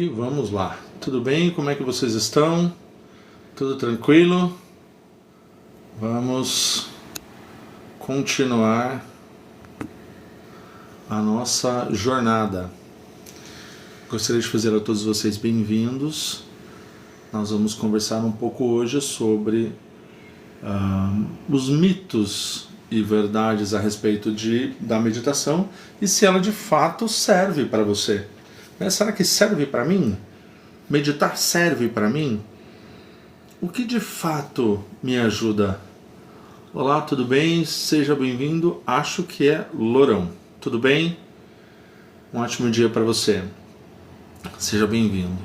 E vamos lá. Tudo bem? Como é que vocês estão? Tudo tranquilo? Vamos continuar a nossa jornada. Gostaria de fazer a todos vocês bem-vindos. Nós vamos conversar um pouco hoje sobre os mitos e verdades a respeito da meditação e se ela de fato serve para você. Será que serve para mim? Meditar serve para mim? O que de fato me ajuda? Olá, tudo bem? Seja bem-vindo. Acho que é Lourão. Tudo bem? Um ótimo dia para você. Seja bem-vindo.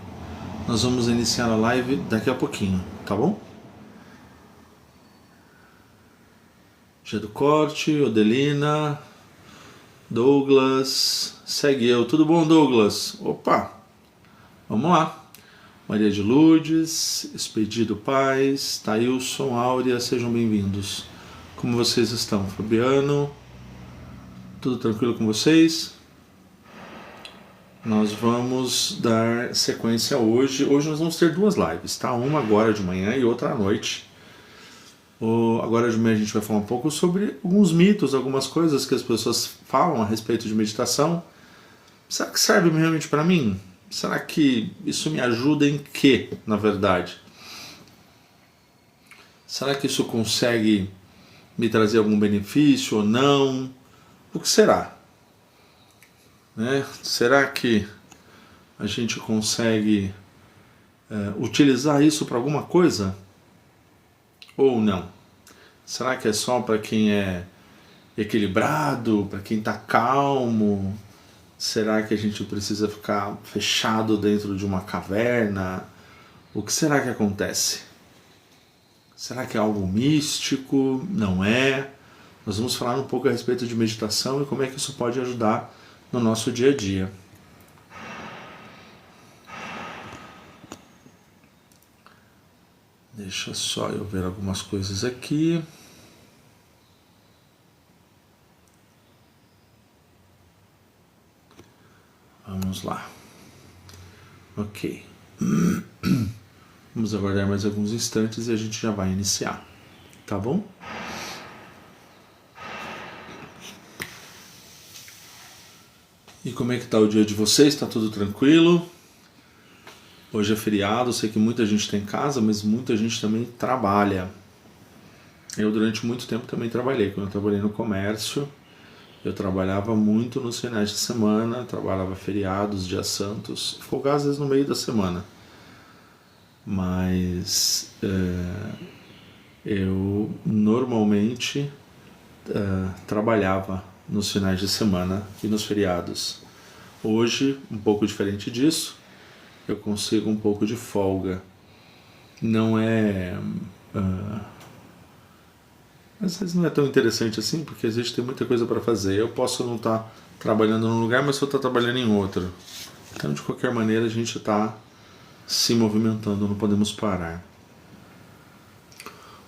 Nós vamos iniciar a live daqui a pouquinho, tá bom? Dia do Corte, Odelina, Douglas, segue eu. Tudo bom, Douglas? Opa, vamos lá. Maria de Lourdes, Expedido Paz, Tailson, Áurea, sejam bem-vindos. Como vocês estão? Fabiano, tudo tranquilo com vocês? Nós vamos dar sequência hoje. Hoje nós vamos ter duas lives, tá? Uma agora de manhã e outra à noite. Agora de manhã a gente vai falar um pouco sobre alguns mitos, algumas coisas que as pessoas falam a respeito de meditação. Será que serve realmente para mim? Será que isso me ajuda em quê, na verdade? Será que isso consegue me trazer algum benefício ou não? O que será? Será que a gente consegue utilizar isso para alguma coisa? Ou não? Será que é só para quem é equilibrado, para quem está calmo? Será que a gente precisa ficar fechado dentro de uma caverna? O que será que acontece? Será que é algo místico? Não é? Nós vamos falar um pouco a respeito de meditação e como é que isso pode ajudar no nosso dia a dia. Deixa só eu ver algumas coisas aqui. Vamos lá. Ok. Vamos aguardar mais alguns instantes e a gente já vai iniciar. Tá bom? E como é que tá o dia de vocês? Tá tudo tranquilo? Hoje é feriado, sei que muita gente está em casa, mas muita gente também trabalha. Eu durante muito tempo também trabalhei. Quando eu trabalhei no comércio, eu trabalhava muito nos finais de semana, trabalhava feriados, dias santos, folgar às vezes no meio da semana. Mas eu normalmente trabalhava nos finais de semana e nos feriados. Hoje, um pouco diferente disso, eu consigo um pouco de folga. Não é... às vezes não é tão interessante assim, porque às vezes tem muita coisa para fazer. Eu posso não estar trabalhando num lugar, mas eu estou trabalhando em outro. Então, de qualquer maneira, a gente está se movimentando, não podemos parar.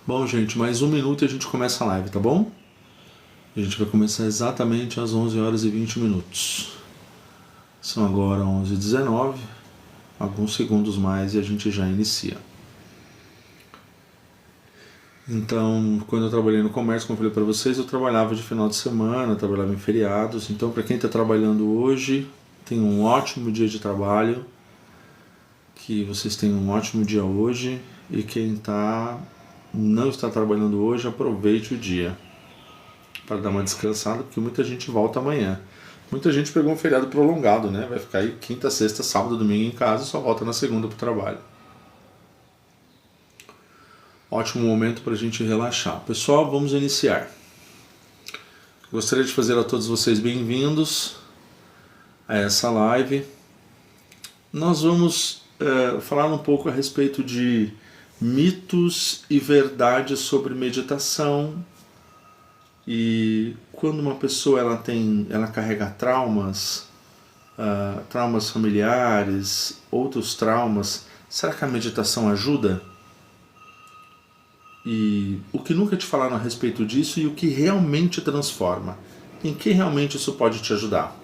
Bom, gente, mais um minuto e a gente começa a live, tá bom? A gente vai começar exatamente às 11 horas e 20 minutos. São agora 11h19. Alguns segundos mais e a gente já inicia. Então, quando eu trabalhei no comércio, como eu falei para vocês, eu trabalhava de final de semana, trabalhava em feriados. Então, para quem está trabalhando hoje, tenha um ótimo dia de trabalho, que vocês tenham um ótimo dia hoje, e quem não está trabalhando hoje, aproveite o dia para dar uma descansada, porque muita gente volta amanhã. Muita gente pegou um feriado prolongado, né? Vai ficar aí quinta, sexta, sábado, domingo em casa e só volta na segunda para o trabalho. Ótimo momento para a gente relaxar. Pessoal, vamos iniciar. Gostaria de fazer a todos vocês bem-vindos a essa live. Nós vamos falar um pouco a respeito de mitos e verdades sobre meditação. E quando uma pessoa ela carrega traumas familiares, outros traumas, será que a meditação ajuda? E o que nunca te falaram a respeito disso e o que realmente transforma? Em que realmente isso pode te ajudar?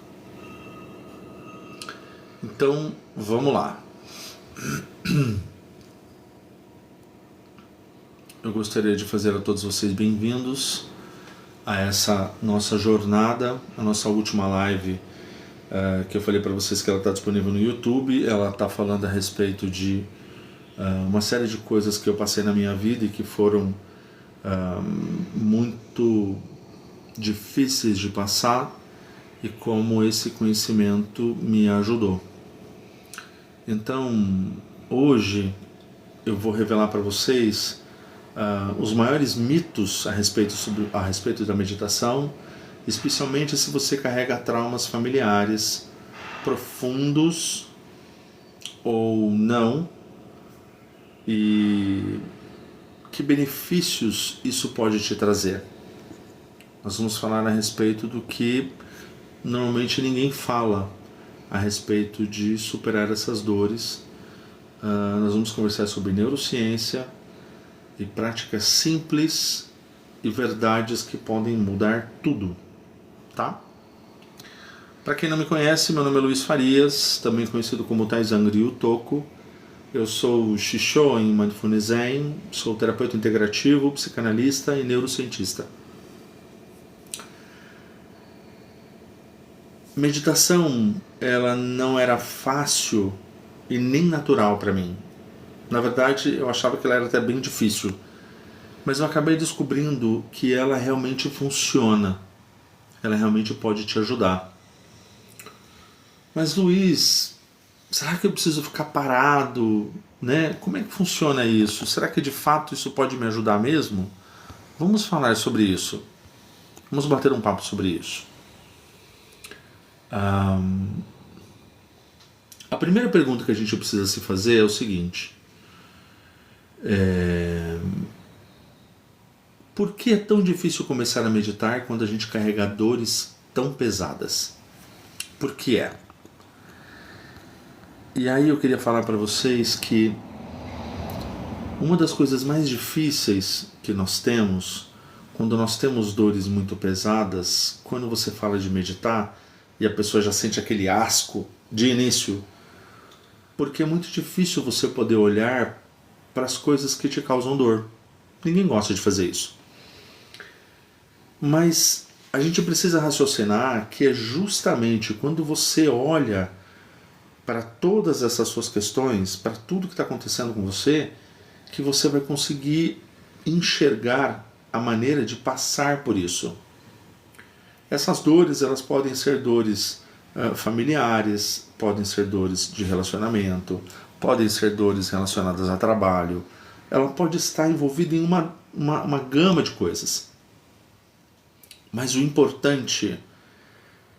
Então, vamos lá. Eu gostaria de fazer a todos vocês bem-vindos a essa nossa jornada, a nossa última live, que eu falei para vocês que ela está disponível no YouTube. Ela está falando a respeito de uma série de coisas que eu passei na minha vida e que foram muito difíceis de passar e como esse conhecimento me ajudou. Então, hoje eu vou revelar para vocês os maiores mitos a respeito da meditação, especialmente se você carrega traumas familiares profundos ou não, e que benefícios isso pode te trazer. Nós vamos falar a respeito do que normalmente ninguém fala a respeito de superar essas dores. Nós vamos conversar sobre neurociência e práticas simples e verdades que podem mudar tudo, tá? Para quem não me conhece, meu nome é Luiz Farias, também conhecido como Taizang Ryutoku. Eu sou Shisho em Mindfulness Zen, sou terapeuta integrativo, psicanalista e neurocientista. Meditação, ela não era fácil e nem natural para mim. Na verdade, eu achava que ela era até bem difícil. Mas eu acabei descobrindo que ela realmente funciona. Ela realmente pode te ajudar. Mas Luiz, será que eu preciso ficar parado? Né? Como é que funciona isso? Será que de fato isso pode me ajudar mesmo? Vamos falar sobre isso. Vamos bater um papo sobre isso. A primeira pergunta que a gente precisa se fazer é o seguinte. Por que é tão difícil começar a meditar quando a gente carrega dores tão pesadas? Por que é? E aí eu queria falar para vocês que uma das coisas mais difíceis que nós temos, quando nós temos dores muito pesadas, quando você fala de meditar e a pessoa já sente aquele asco de início, porque é muito difícil você poder olhar para as coisas que te causam dor. Ninguém gosta de fazer isso. Mas a gente precisa raciocinar que é justamente quando você olha para todas essas suas questões, para tudo que está acontecendo com você, que você vai conseguir enxergar a maneira de passar por isso. Essas dores, elas podem ser dores familiares, podem ser dores de relacionamento, podem ser dores relacionadas a trabalho. Ela pode estar envolvida em uma gama de coisas. Mas o importante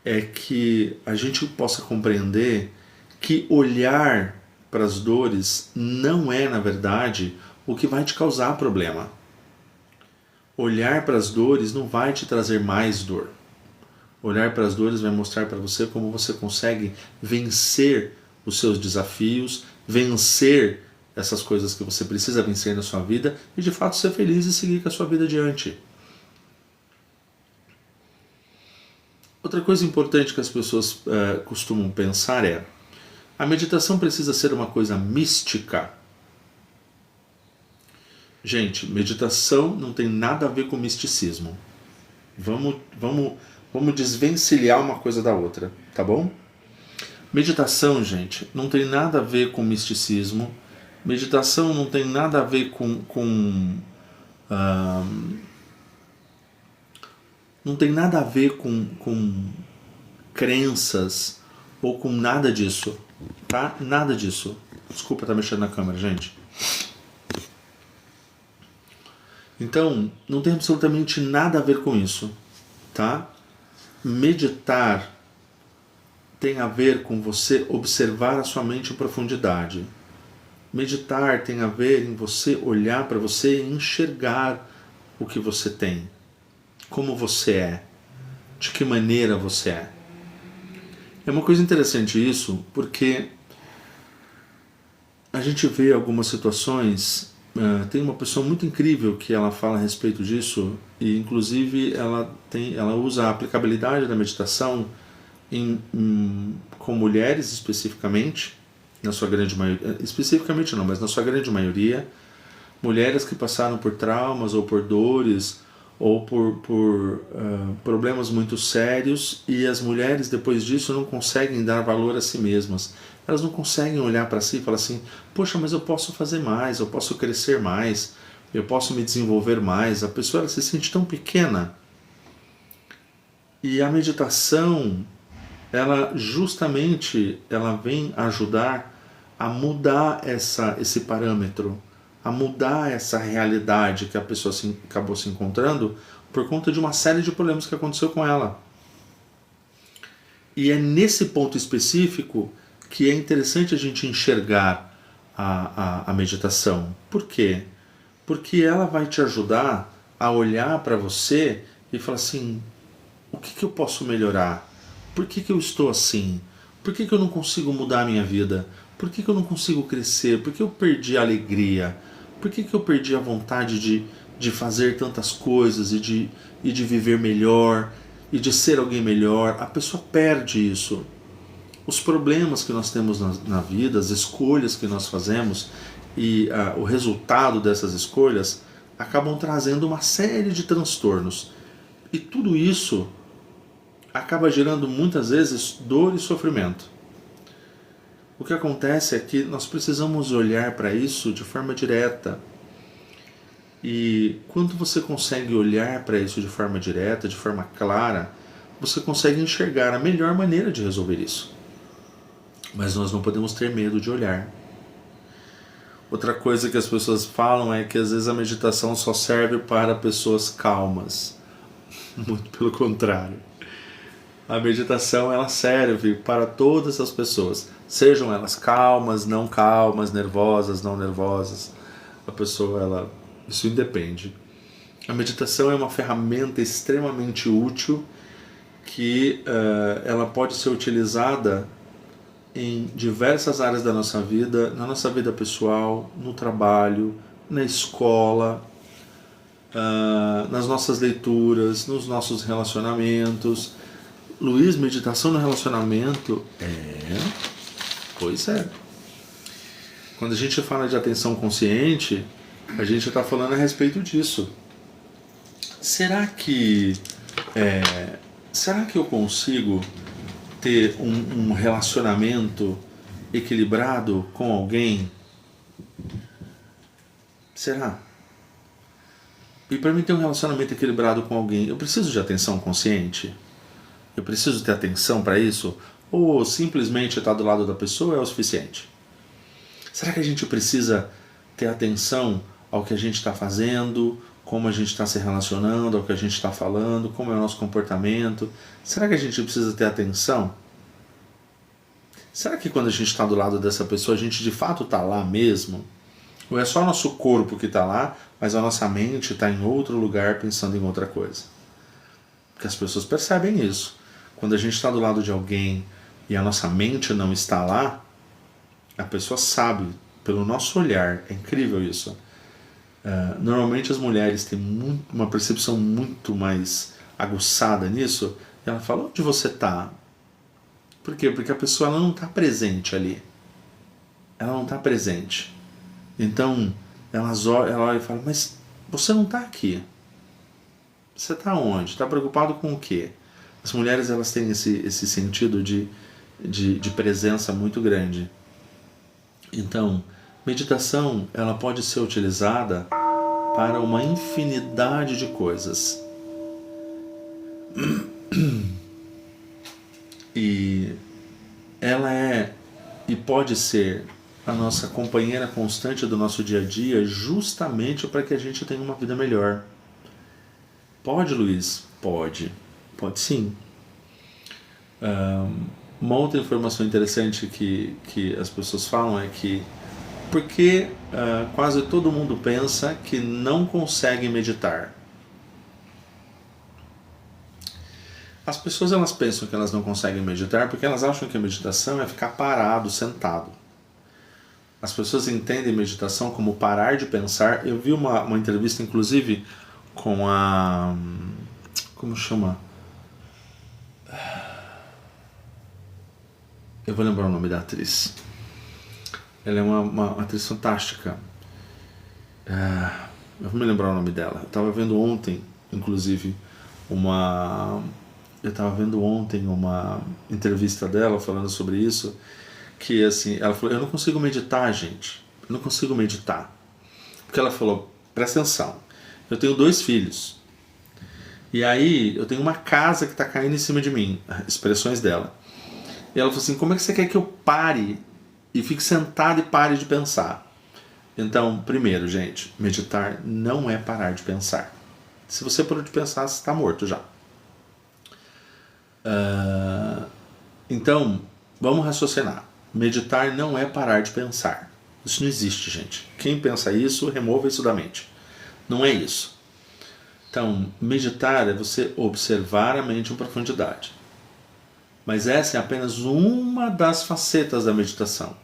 é que a gente possa compreender que olhar para as dores não é, na verdade, o que vai te causar problema. Olhar para as dores não vai te trazer mais dor. Olhar para as dores vai mostrar para você como você consegue vencer os seus desafios, vencer essas coisas que você precisa vencer na sua vida e de fato ser feliz e seguir com a sua vida adiante. Outra coisa importante que as pessoas costumam pensar é: a meditação precisa ser uma coisa mística? Gente, meditação não tem nada a ver com misticismo. Vamos desvencilhar uma coisa da outra, tá bom? Meditação, gente, não tem nada a ver com misticismo. Meditação não tem nada a ver não tem nada a ver com crenças ou com nada disso, tá? Nada disso. Desculpa estar mexendo na câmera, gente. Então, não tem absolutamente nada a ver com isso, tá? Meditar tem a ver com você observar a sua mente em profundidade. Meditar tem a ver em você olhar para você e enxergar o que você tem, como você é, de que maneira você é. É uma coisa interessante isso, porque a gente vê algumas situações. Tem uma pessoa muito incrível que ela fala a respeito disso, e inclusive ela usa a aplicabilidade da meditação com mulheres especificamente, na sua grande maioria, especificamente não, mas na sua grande maioria, mulheres que passaram por traumas ou por dores ou por problemas muito sérios, e as mulheres depois disso não conseguem dar valor a si mesmas. Elas não conseguem olhar para si e falar assim, poxa, mas eu posso fazer mais, eu posso crescer mais, eu posso me desenvolver mais. A pessoa ela se sente tão pequena. E a meditação, ela justamente ela vem ajudar a mudar esse parâmetro, a mudar essa realidade que a pessoa acabou se encontrando por conta de uma série de problemas que aconteceu com ela. E é nesse ponto específico que é interessante a gente enxergar a meditação. Por quê? Porque ela vai te ajudar a olhar para você e falar assim, o que eu posso melhorar? Por que eu estou assim? Por que eu não consigo mudar a minha vida? Por que eu não consigo crescer? Por que eu perdi a alegria? Por que eu perdi a vontade de fazer tantas coisas e de viver melhor e de ser alguém melhor? A pessoa perde isso. Os problemas que nós temos na vida, as escolhas que nós fazemos e o resultado dessas escolhas acabam trazendo uma série de transtornos. E tudo isso acaba gerando muitas vezes dor e sofrimento. O que acontece é que nós precisamos olhar para isso de forma direta. E quando você consegue olhar para isso de forma direta, de forma clara, você consegue enxergar a melhor maneira de resolver isso. Mas nós não podemos ter medo de olhar. Outra coisa que as pessoas falam é que às vezes a meditação só serve para pessoas calmas. Muito pelo contrário. A meditação ela serve para todas as pessoas, sejam elas calmas, nervosas, não nervosas. A pessoa, isso independe. A meditação é uma ferramenta extremamente útil que ela pode ser utilizada em diversas áreas da nossa vida, na nossa vida pessoal, no trabalho, na escola, nas nossas leituras, nos nossos relacionamentos. Luiz, meditação no relacionamento? Pois é. Quando a gente fala de atenção consciente, a gente está falando a respeito disso. Será que eu consigo ter um relacionamento equilibrado com alguém? Será? E para mim ter um relacionamento equilibrado com alguém, eu preciso de atenção consciente? Eu preciso ter atenção para isso? Ou simplesmente estar do lado da pessoa é o suficiente? Será que a gente precisa ter atenção ao que a gente está fazendo, como a gente está se relacionando, ao que a gente está falando, como é o nosso comportamento? Será que a gente precisa ter atenção? Será que quando a gente está do lado dessa pessoa, a gente de fato está lá mesmo? Ou é só o nosso corpo que está lá, mas a nossa mente está em outro lugar pensando em outra coisa? Porque as pessoas percebem isso. Quando a gente está do lado de alguém e a nossa mente não está lá, a pessoa sabe, pelo nosso olhar. É incrível isso. Normalmente as mulheres têm uma percepção muito mais aguçada nisso. E ela fala, onde você está? Por quê? Porque a pessoa ela não está presente ali. Ela não está presente. Então, ela olha e fala, mas você não está aqui. Você está onde? Está preocupado com o quê? As mulheres elas têm esse sentido de presença muito grande. Então, meditação ela pode ser utilizada para uma infinidade de coisas. E ela e pode ser a nossa companheira constante do nosso dia a dia justamente para que a gente tenha uma vida melhor. Pode, Luiz? Pode. Pode sim. Uma outra informação interessante que as pessoas falam é que porque quase todo mundo pensa que não consegue meditar. As pessoas elas pensam que elas não conseguem meditar porque elas acham que a meditação é ficar parado, sentado. As pessoas entendem meditação como parar de pensar. Eu vi uma entrevista inclusive com a... como chama? Eu vou lembrar o nome da atriz. Ela é uma atriz fantástica. Eu vou me lembrar o nome dela. Eu estava vendo ontem, inclusive, uma entrevista dela falando sobre isso, que assim, ela falou, eu não consigo meditar, gente. Eu não consigo meditar. Porque ela falou, presta atenção, eu tenho 2 filhos. E aí eu tenho uma casa que está caindo em cima de mim. Expressões dela. E ela falou assim, como é que você quer que eu pare e fique sentado e pare de pensar? Então, primeiro, gente, meditar não é parar de pensar. Se você parou de pensar, você está morto já. Então, vamos raciocinar. Meditar não é parar de pensar. Isso não existe, gente. Quem pensa isso, remova isso da mente. Não é isso. Então, meditar é você observar a mente em profundidade. Mas essa é apenas uma das facetas da meditação.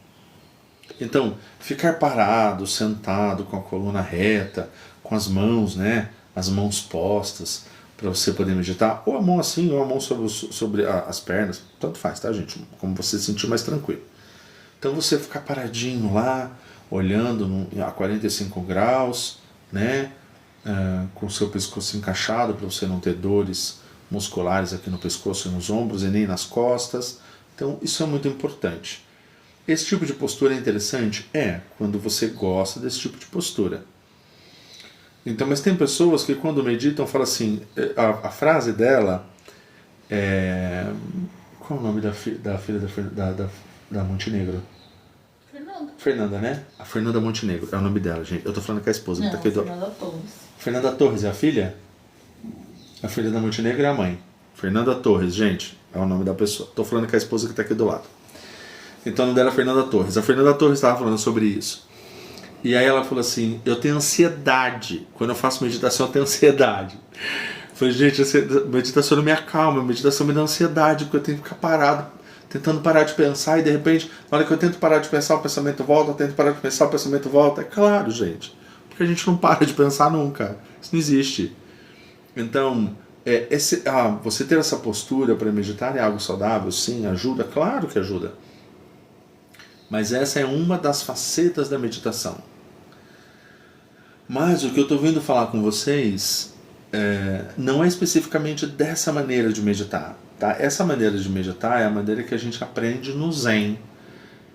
Então, ficar parado, sentado, com a coluna reta, com as mãos, né, as mãos postas, para você poder meditar, ou a mão assim, ou a mão sobre as pernas, tanto faz, tá, gente? Como você se sentir mais tranquilo. Então, você ficar paradinho lá, olhando a 45 graus, né, com o seu pescoço encaixado, para você não ter dores musculares aqui no pescoço e nos ombros e nem nas costas. Então, isso é muito importante. Esse tipo de postura é interessante? Quando você gosta desse tipo de postura. Então, mas tem pessoas que quando meditam falam assim, a frase dela é... Qual é o nome da filha da Montenegro? Fernanda, né? A Fernanda Montenegro, é o nome dela, gente. Eu tô falando com a esposa. Não, que tá aqui Fernanda Torres. Fernanda Torres é a filha? A filha da Montenegro é a mãe. Fernanda Torres, gente, é o nome da pessoa. Tô falando com a esposa que tá aqui do lado. Então o nome dela é Fernanda Torres. A Fernanda Torres estava falando sobre isso. E aí ela falou assim, eu tenho ansiedade. Quando eu faço meditação, eu tenho ansiedade. Eu falei, gente, meditação não me acalma, meditação me dá ansiedade, porque eu tenho que ficar parado, tentando parar de pensar, e de repente, na hora que eu tento parar de pensar, o pensamento volta, eu tento parar de pensar, o pensamento volta. É claro, gente. Porque a gente não para de pensar nunca. Isso não existe. Então, você ter essa postura para meditar é algo saudável? Sim, ajuda? Claro que ajuda. Mas essa é uma das facetas da meditação. Mas o que eu estou vindo falar com vocês não é especificamente dessa maneira de meditar. Tá? Essa maneira de meditar é a maneira que a gente aprende no Zen.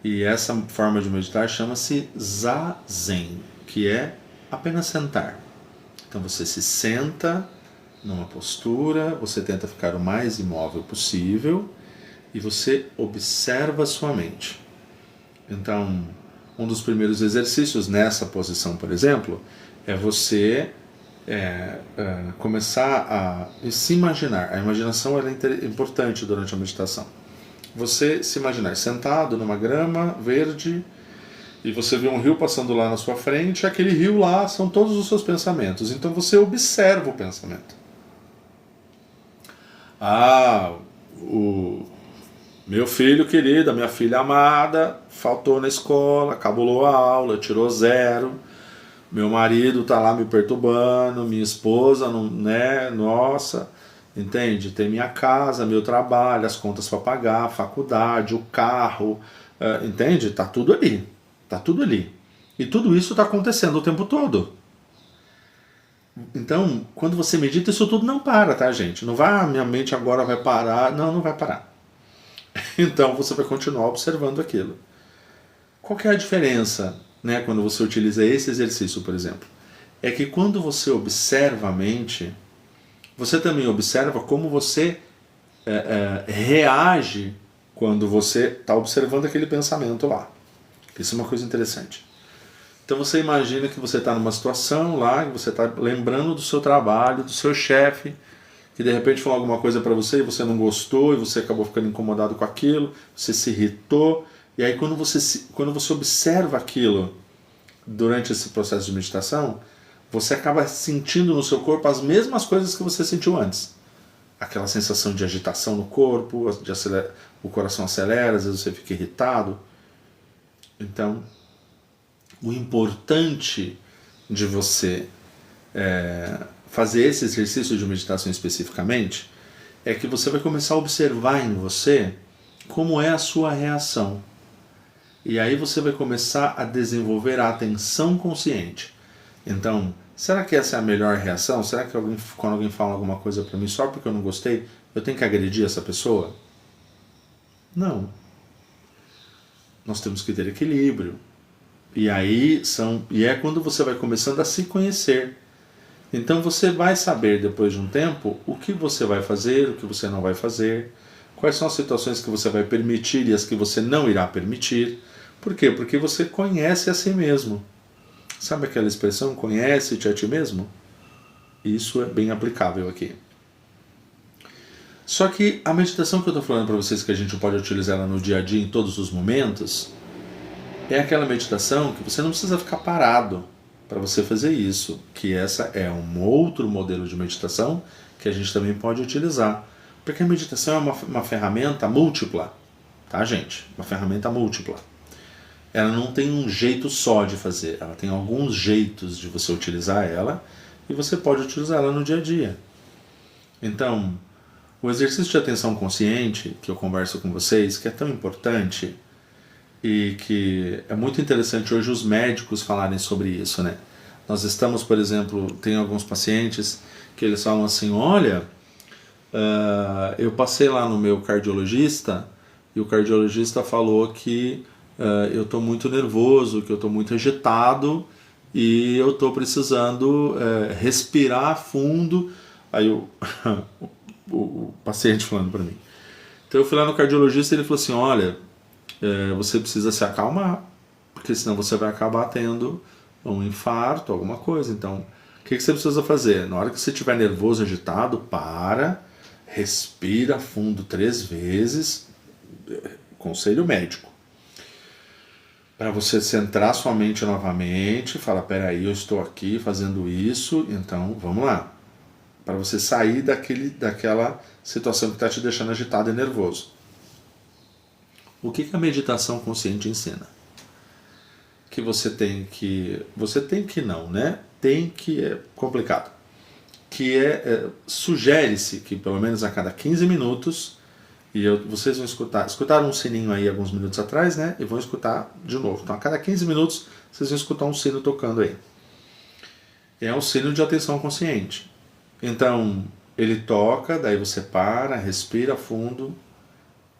E essa forma de meditar chama-se Zazen, que é apenas sentar. Então você se senta numa postura, você tenta ficar o mais imóvel possível e você observa a sua mente. Então, um dos primeiros exercícios nessa posição, por exemplo, é você começar a se imaginar. A imaginação ela é importante durante a meditação. Você se imaginar sentado numa grama verde e você vê um rio passando lá na sua frente, aquele rio lá são todos os seus pensamentos. Então você observa o pensamento. O meu filho querido, a minha filha amada, faltou na escola, cabulou a aula, tirou 0. Meu marido tá lá me perturbando, minha esposa, né? Nossa, entende? Tem minha casa, meu trabalho, as contas para pagar, a faculdade, o carro, entende? Tá tudo ali, tá tudo ali. E tudo isso está acontecendo o tempo todo. Então, quando você medita, isso tudo não para, tá, gente? Não vai, minha mente agora vai parar. Não, não vai parar. Então você vai continuar observando aquilo. Qual que é a diferença, né, quando você utiliza esse exercício, por exemplo? É que quando você observa a mente, você também observa como você reage quando você está observando aquele pensamento lá. Isso é uma coisa interessante. Então você imagina que você está numa situação lá, que você está lembrando do seu trabalho, do seu chefe, que de repente falou alguma coisa para você e você não gostou, e você acabou ficando incomodado com aquilo, você se irritou, e aí quando você observa aquilo durante esse processo de meditação, você acaba sentindo no seu corpo as mesmas coisas que você sentiu antes. Aquela sensação de agitação no corpo, o coração acelera, às vezes você fica irritado. Então, o importante de você fazer esse exercício de meditação especificamente é que você vai começar a observar em você como é a sua reação. E aí você vai começar a desenvolver a atenção consciente. Então, será que essa é a melhor reação? Será que quando alguém fala alguma coisa para mim só porque eu não gostei, eu tenho que agredir essa pessoa? Não. Nós temos que ter equilíbrio. E aí é quando você vai começando a se conhecer. Então você vai saber depois de um tempo o que você vai fazer, o que você não vai fazer, quais são as situações que você vai permitir e as que você não irá permitir. Por quê? Porque você conhece a si mesmo. Sabe aquela expressão, conhece-te a ti mesmo? Isso é bem aplicável aqui. Só que a meditação que eu estou falando para vocês, que a gente pode utilizar ela no dia a dia, em todos os momentos, é aquela meditação que você não precisa ficar parado para você fazer isso, que essa é um outro modelo de meditação que a gente também pode utilizar. Porque a meditação é uma ferramenta múltipla, tá, gente? Uma ferramenta múltipla. Ela não tem um jeito só de fazer, ela tem alguns jeitos de você utilizar ela e você pode utilizar ela no dia a dia. Então, o exercício de atenção consciente, que eu converso com vocês, que é tão importante e que é muito interessante hoje os médicos falarem sobre isso, né? Nós estamos, por exemplo, tem alguns pacientes que eles falam assim, olha, eu passei lá no meu cardiologista e o cardiologista falou que eu estou muito nervoso, que eu estou muito agitado e eu estou precisando respirar fundo. Aí o paciente falando para mim. Então eu fui lá no cardiologista e ele falou assim, olha, você precisa se acalmar, porque senão você vai acabar tendo um infarto, alguma coisa. Então, o que você precisa fazer? Na hora que você estiver nervoso, agitado, respira fundo 3 vezes, conselho médico. Para você centrar sua mente novamente, falar, peraí, eu estou aqui fazendo isso, então vamos lá. Para você sair daquela situação que está te deixando agitado e nervoso. O que a meditação consciente ensina? Que você tem que não, né? Tem que é complicado. Sugere-se que pelo menos a cada 15 minutos, vocês vão escutaram um sininho aí alguns minutos atrás, né? E vão escutar de novo. Então a cada 15 minutos vocês vão escutar um sino tocando aí. É um sino de atenção consciente. Então, ele toca, daí você para, respira fundo,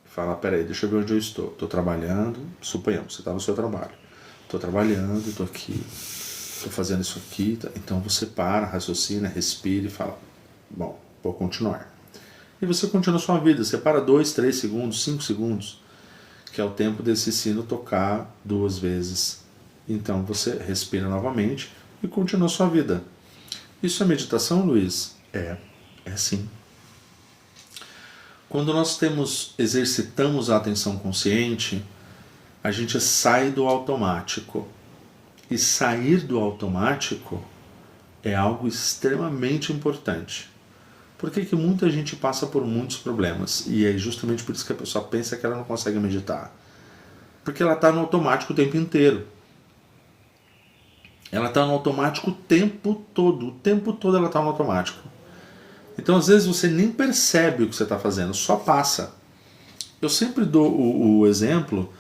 fala, peraí, deixa eu ver onde eu estou. Estou trabalhando, suponhamos, você está no seu trabalho. Estou trabalhando, estou aqui, estou fazendo isso aqui. Então você para, raciocina, respira e fala, bom, vou continuar. E você continua a sua vida, você para 2, 3 segundos, 5 segundos, que é o tempo desse sino tocar 2 vezes. Então você respira novamente e continua a sua vida. Isso é meditação, Luiz? É sim. Quando nós exercitamos a atenção consciente, a gente sai do automático. E sair do automático é algo extremamente importante. Por que muita gente passa por muitos problemas? E é justamente por isso que a pessoa pensa que ela não consegue meditar. Porque ela está no automático o tempo inteiro. Ela está no automático o tempo todo ela está no automático. Então às vezes você nem percebe o que você está fazendo, só passa. Eu sempre dou o exemplo,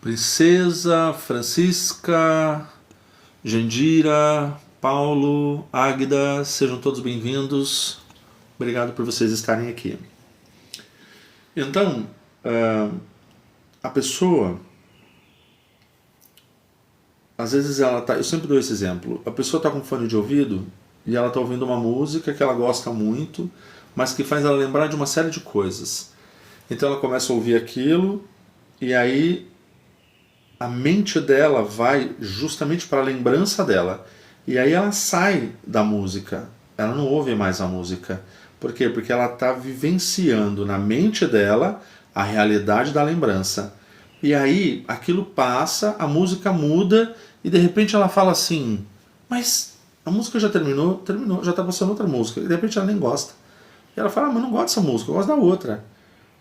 Princesa, Francisca, Jandira, Paulo, Águida, sejam todos bem-vindos. Obrigado por vocês estarem aqui. Então, a pessoa, às vezes eu sempre dou esse exemplo, a pessoa está com fone de ouvido e ela está ouvindo uma música que ela gosta muito, mas que faz ela lembrar de uma série de coisas. Então ela começa a ouvir aquilo e aí a mente dela vai justamente para a lembrança dela. E aí ela sai da música, ela não ouve mais a música. Por quê? Porque ela está vivenciando na mente dela a realidade da lembrança. E aí aquilo passa, a música muda e de repente ela fala assim, mas a música já terminou, já está passando outra música. E de repente ela nem gosta. E ela fala, mas não gosto dessa música, eu gosto da outra.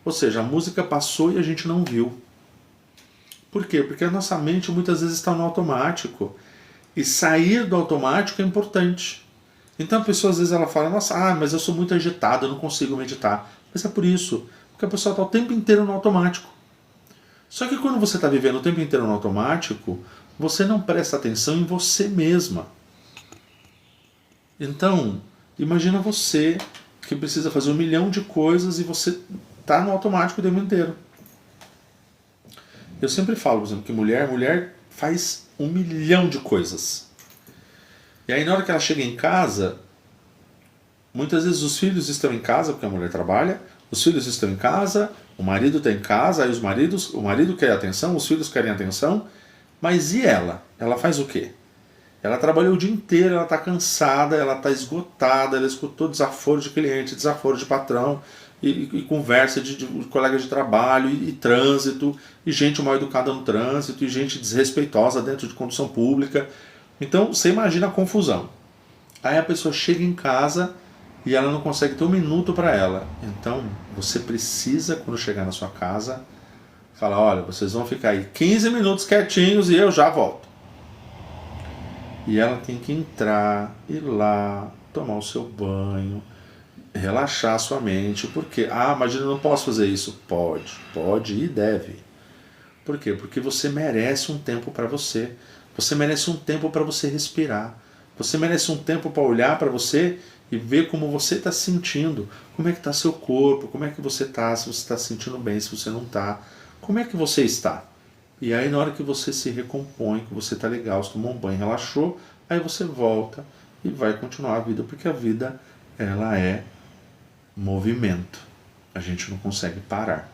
Ou seja, a música passou e a gente não viu. Por quê? Porque a nossa mente muitas vezes está no automático. E sair do automático é importante. Então a pessoa às vezes ela fala, nossa, mas eu sou muito agitada, eu não consigo meditar. Mas é por isso. Porque a pessoa está o tempo inteiro no automático. Só que quando você está vivendo o tempo inteiro no automático, você não presta atenção em você mesma. Então, imagina você que precisa fazer 1 milhão de coisas e você está no automático o tempo inteiro. Eu sempre falo, por exemplo, que mulher faz 1 milhão de coisas. E aí na hora que ela chega em casa, muitas vezes os filhos estão em casa, porque a mulher trabalha, os filhos estão em casa, o marido está em casa, aí o marido quer atenção, os filhos querem atenção, mas e ela? Ela faz o quê? Ela trabalhou o dia inteiro, ela está cansada, ela está esgotada, ela escutou desaforo de cliente, desaforo de patrão, e conversa de colegas de trabalho, e trânsito, e gente mal educada no trânsito, e gente desrespeitosa dentro de condução pública. Então você imagina a confusão. Aí a pessoa chega em casa e ela não consegue ter 1 minuto para ela. Então você precisa, quando chegar na sua casa, falar: olha, vocês vão ficar aí 15 minutos quietinhos e eu já volto. E ela tem que entrar, ir lá, tomar o seu banho, relaxar a sua mente. Porque, mas eu não posso fazer isso. Pode e deve. Por quê? Porque você merece um tempo para você. Você merece um tempo para você respirar. Você merece um tempo para olhar para você e ver como você está se sentindo. Como é que está seu corpo, como é que você está, se você está se sentindo bem, se você não está. Como é que você está? E aí na hora que você se recompõe, que você está legal, você tomou um banho, relaxou, aí você volta e vai continuar a vida, porque a vida, ela é movimento. A gente não consegue parar.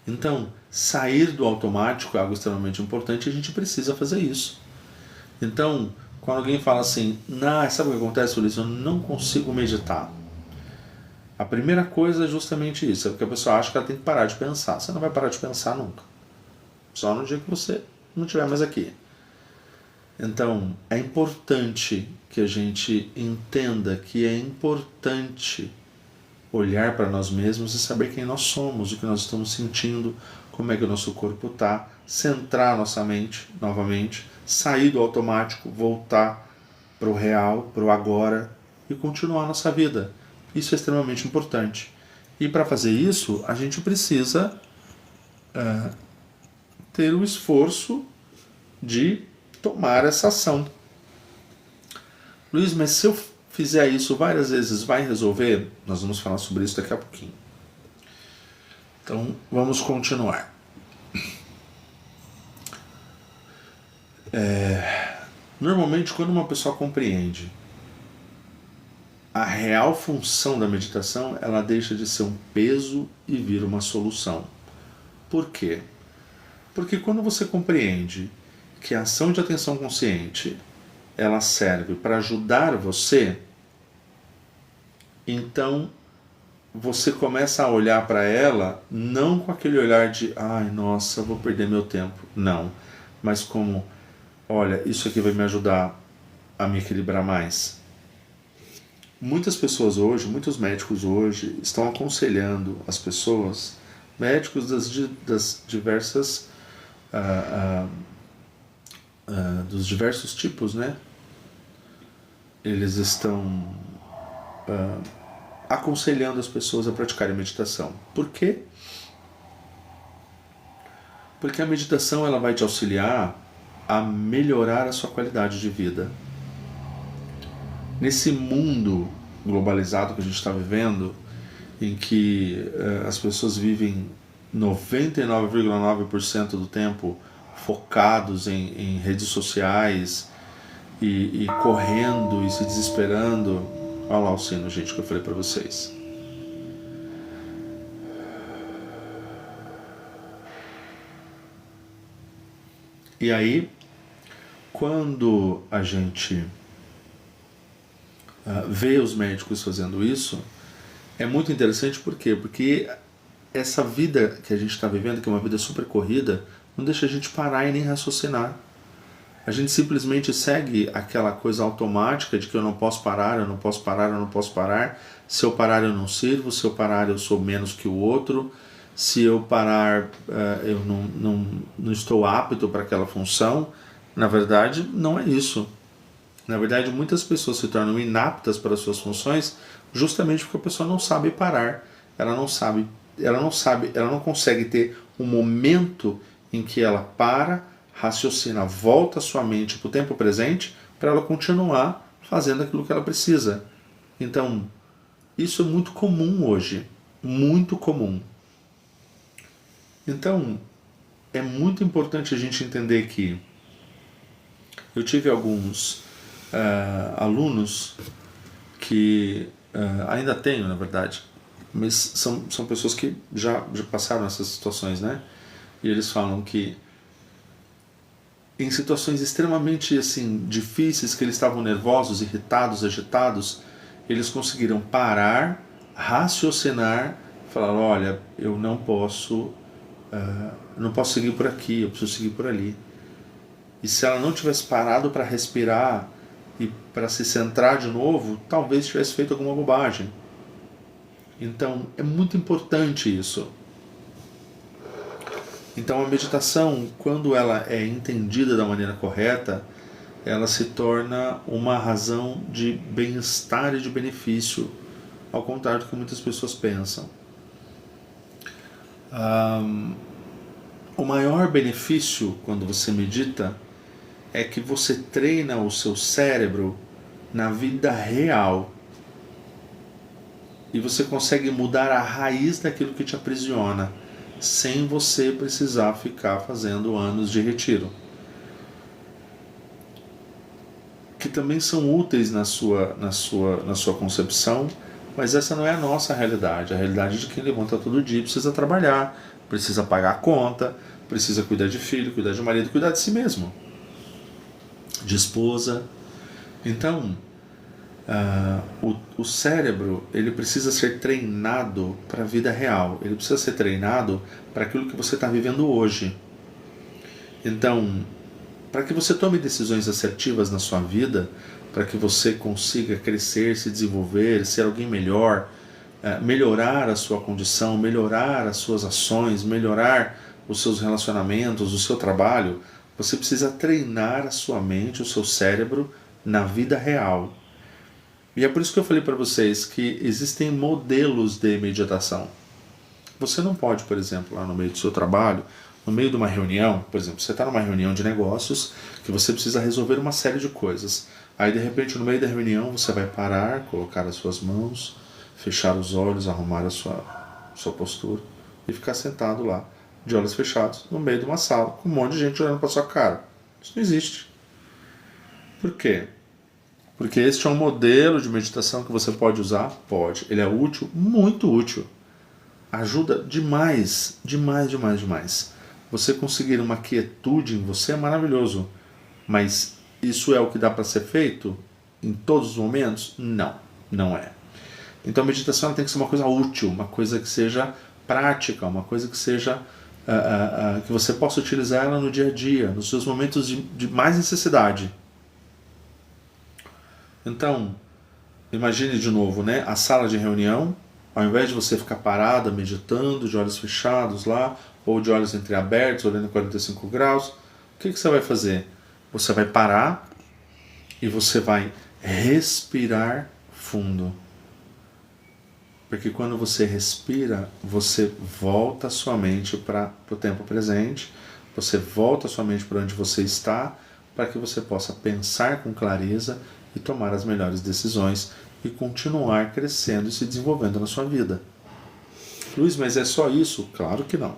Então, sair do automático é algo extremamente importante e a gente precisa fazer isso. Então, quando alguém fala assim: sabe o que acontece, Ulisses? Eu não consigo meditar. A primeira coisa é justamente isso, é porque a pessoa acha que ela tem que parar de pensar. Você não vai parar de pensar nunca. Só no dia que você não estiver mais aqui. Então, é importante que a gente entenda que é importante olhar para nós mesmos e saber quem nós somos, o que nós estamos sentindo, como é que o nosso corpo está, centrar nossa mente novamente, sair do automático, voltar para o real, para o agora e continuar a nossa vida. Isso é extremamente importante. E para fazer isso, a gente precisa ter o esforço de tomar essa ação. Luiz, mas se eu fizer isso várias vezes, vai resolver? Nós vamos falar sobre isso daqui a pouquinho. Então, vamos continuar. Normalmente, quando uma pessoa compreende a real função da meditação, ela deixa de ser um peso e vira uma solução. Por quê? Porque quando você compreende que a ação de atenção consciente ela serve para ajudar você, então você começa a olhar para ela não com aquele olhar de nossa, vou perder meu tempo. Não, mas como: olha, isso aqui vai me ajudar a me equilibrar mais. Muitas pessoas hoje, muitos médicos hoje estão aconselhando as pessoas, médicos das diversas dos diversos tipos, né? Eles estão aconselhando as pessoas a praticarem meditação. Por quê? Porque a meditação ela vai te auxiliar a melhorar a sua qualidade de vida. Nesse mundo globalizado que a gente está vivendo, em que as pessoas vivem 99,9% do tempo focados em redes sociais e correndo e se desesperando. Olha lá o sino, gente, que eu falei para vocês. E aí, quando a gente vê os médicos fazendo isso, é muito interessante. Por quê? Porque essa vida que a gente está vivendo, que é uma vida super corrida, não deixa a gente parar e nem raciocinar. A gente simplesmente segue aquela coisa automática de que eu não posso parar, eu não posso parar, eu não posso parar. Se eu parar eu não sirvo, se eu parar eu sou menos que o outro, se eu parar eu não estou apto para aquela função. Na verdade, não é isso. Na verdade, muitas pessoas se tornam inaptas para as suas funções justamente porque a pessoa não sabe parar. ela não consegue ter um momento em que ela para, raciocina, volta a sua mente para o tempo presente para ela continuar fazendo aquilo que ela precisa. Então, isso é muito comum hoje, muito comum. Então, é muito importante a gente entender que eu tive alguns alunos que ainda tenho, na verdade, mas são pessoas que já passaram essas situações, né? E eles falam que em situações extremamente assim difíceis, que eles estavam nervosos, irritados, agitados, eles conseguiram parar, raciocinar, falar: olha, eu não posso seguir por aqui, eu preciso seguir por ali. E se ela não tivesse parado para respirar e para se centrar de novo, talvez tivesse feito alguma bobagem. Então é muito importante isso. Então a meditação, quando ela é entendida da maneira correta, ela se torna uma razão de bem-estar e de benefício, ao contrário do que muitas pessoas pensam. O maior benefício quando você medita é que você treina o seu cérebro na vida real. E você consegue mudar a raiz daquilo que te aprisiona, sem você precisar ficar fazendo anos de retiro. Que também são úteis na sua concepção, mas essa não é a nossa realidade. A realidade de quem levanta todo dia precisa trabalhar, precisa pagar a conta, precisa cuidar de filho, cuidar de marido, cuidar de si mesmo, de esposa. Então, o cérebro, ele precisa ser treinado para a vida real, ele precisa ser treinado para aquilo que você está vivendo hoje. Então, para que você tome decisões assertivas na sua vida, para que você consiga crescer, se desenvolver, ser alguém melhor, melhorar a sua condição, melhorar as suas ações, melhorar os seus relacionamentos, o seu trabalho, você precisa treinar a sua mente, o seu cérebro na vida real. E é por isso que eu falei para vocês que existem modelos de meditação. Você não pode, por exemplo, lá no meio do seu trabalho, no meio de uma reunião, por exemplo, você está numa reunião de negócios que você precisa resolver uma série de coisas. Aí, de repente, no meio da reunião, você vai parar, colocar as suas mãos, fechar os olhos, arrumar a sua postura e ficar sentado lá, de olhos fechados, no meio de uma sala, com um monte de gente olhando para sua cara. Isso não existe. Por quê? Porque este é um modelo de meditação que você pode usar? Pode. Ele é útil, muito útil. Ajuda demais, demais, demais, demais. Você conseguir uma quietude em você é maravilhoso. Mas isso é o que dá para ser feito em todos os momentos? Não, não é. Então a meditação tem que ser uma coisa útil, uma coisa que seja prática, uma coisa que seja que você possa utilizar ela no dia a dia, nos seus momentos de mais necessidade. Então, imagine de novo, né, a sala de reunião, ao invés de você ficar parada, meditando, de olhos fechados lá, ou de olhos entreabertos, olhando 45 graus, o que você vai fazer? Você vai parar e você vai respirar fundo. Porque quando você respira, você volta a sua mente para o tempo presente, você volta a sua mente para onde você está, para que você possa pensar com clareza e tomar as melhores decisões e continuar crescendo e se desenvolvendo na sua vida. Luiz, mas é só isso? Claro que não.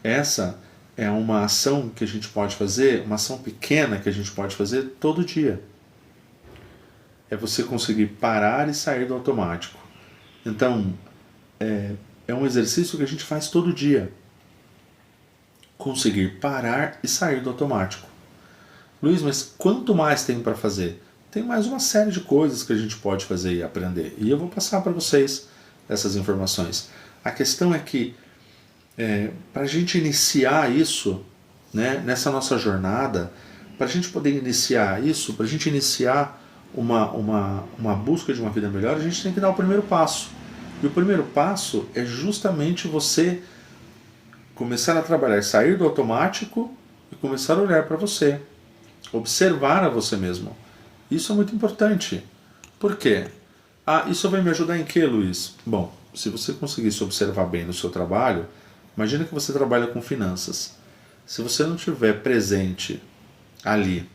Essa é uma ação que a gente pode fazer, uma ação pequena que a gente pode fazer todo dia. É você conseguir parar e sair do automático. Então, é um exercício que a gente faz todo dia. Conseguir parar e sair do automático. Luiz, mas quanto mais tem para fazer? Tem mais uma série de coisas que a gente pode fazer e aprender. E eu vou passar para vocês essas informações. A questão é que, para a gente iniciar isso, né, nessa nossa jornada, para a gente poder iniciar isso, para a gente iniciar uma busca de uma vida melhor, a gente tem que dar o primeiro passo. E o primeiro passo é justamente você começar a trabalhar, sair do automático e começar a olhar para você. Observar a você mesmo. Isso é muito importante. Por quê? Isso vai me ajudar em quê, Luiz? Bom, se você conseguisse observar bem no seu trabalho, imagina que você trabalha com finanças. Se você não estiver presente ali,